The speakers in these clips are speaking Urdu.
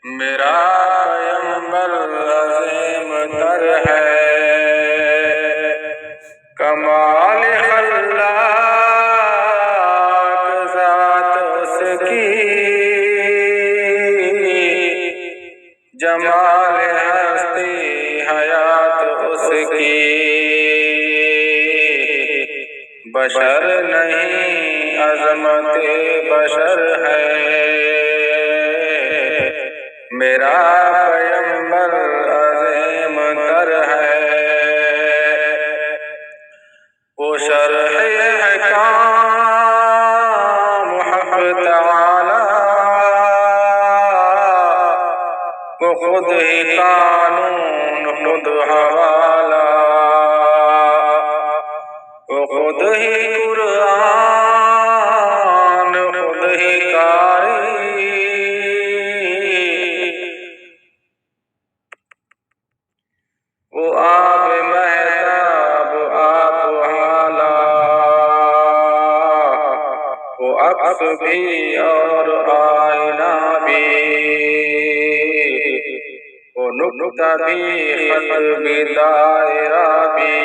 میرا پیمبر عظیم تر ہے، کمال خلاق ذات اس کی، جمال ہستی حیات اس کی، بشر نہیں عظمت بشر ہے، میرا پیمبر عظیم تر ہے، وہ شرح احکام حق تعالی، وہ خود ہی قانون خود حوالہ، وہ خود ہی قرآن خود ہی قاری، وہ آب مہتاب آپ حالا، وہ عکس بھی اور آئینہ بھی، وہ نقطہ بھی خط بھی دائرہ بھی،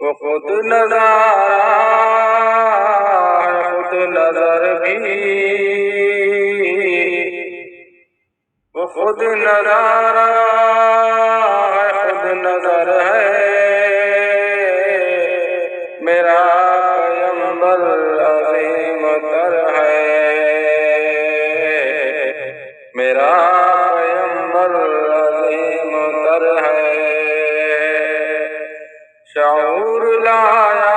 وہ خود نظارہ ہے خود نظر بھی، وہ خود نظارہ ہے خود نظر ہے، میرا پیمبر عظیم تر ہے، میرا پیمبر عظیم تر ہے، شعور لایا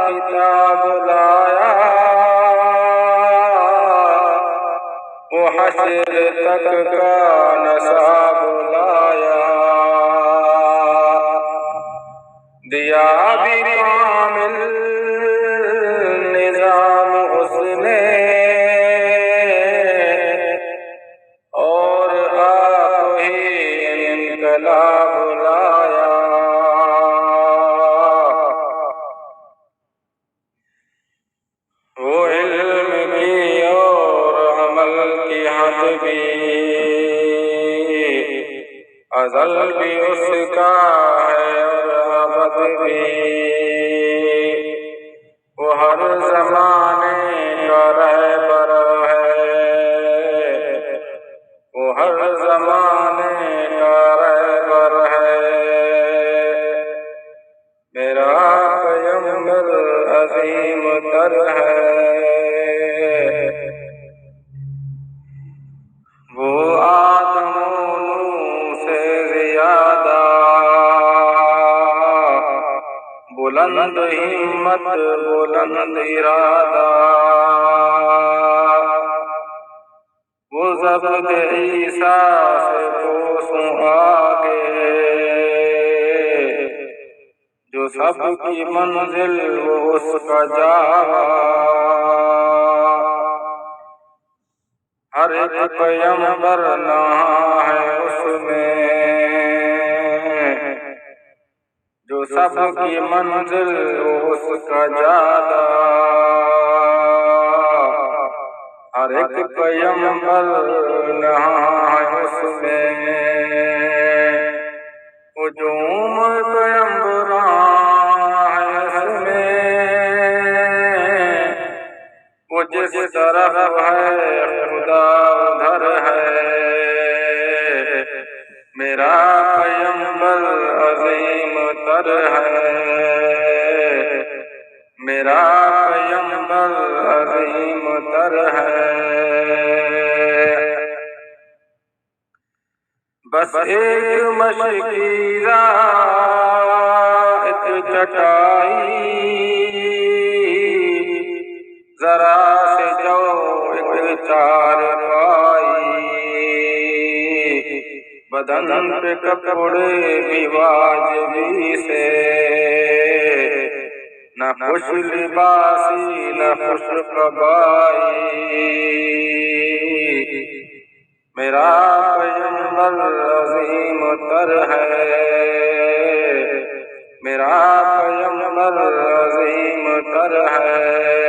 کتاب لایا، وہ حشر تک کا نصاب لایا، دیا بھی کامل نظام اس نے، اور آپ ہی انقلاب لایا، وہ علم کی اور عمل کی حد بھی، ازل بھی اس کا ہے اور ابد بھی، وہ ہر زمانے کا رہبر ہے، وہ ہر زمانے کا رہبر ہے، میرا پیمبر عظیم تر ہے، وہ آدم و نوح سے زیادہ بلند ہمت بلند ارادہ، وہ ضبط عیسیٰ سے کوسوں آگے، جو سب کی منزل وہ اس کا جاوا، ہر ایک پیمبر نہاں ہے اس میں، جو سب کی منزل وہ اس کا جادا، ہر ایک پیمبر نہاں ہے اس میں، ہجوم پیمبران ہے اس میں، وہ جس طرف ہے خدا ادھر ہے، میرا پیمبر عظیم تر ہے، میرا پیمبر عظیم تر ہے، بس ایک مشکی ایک چٹائی، ذرا سے جو ایک چار پائی، بدن پہ کپڑے بھی واجبی سے، نہ خوش لباسی نہ خوش قبائی، میرا پیمبر عظیم تر ہے، میرا پیمبر عظیم تر ہے،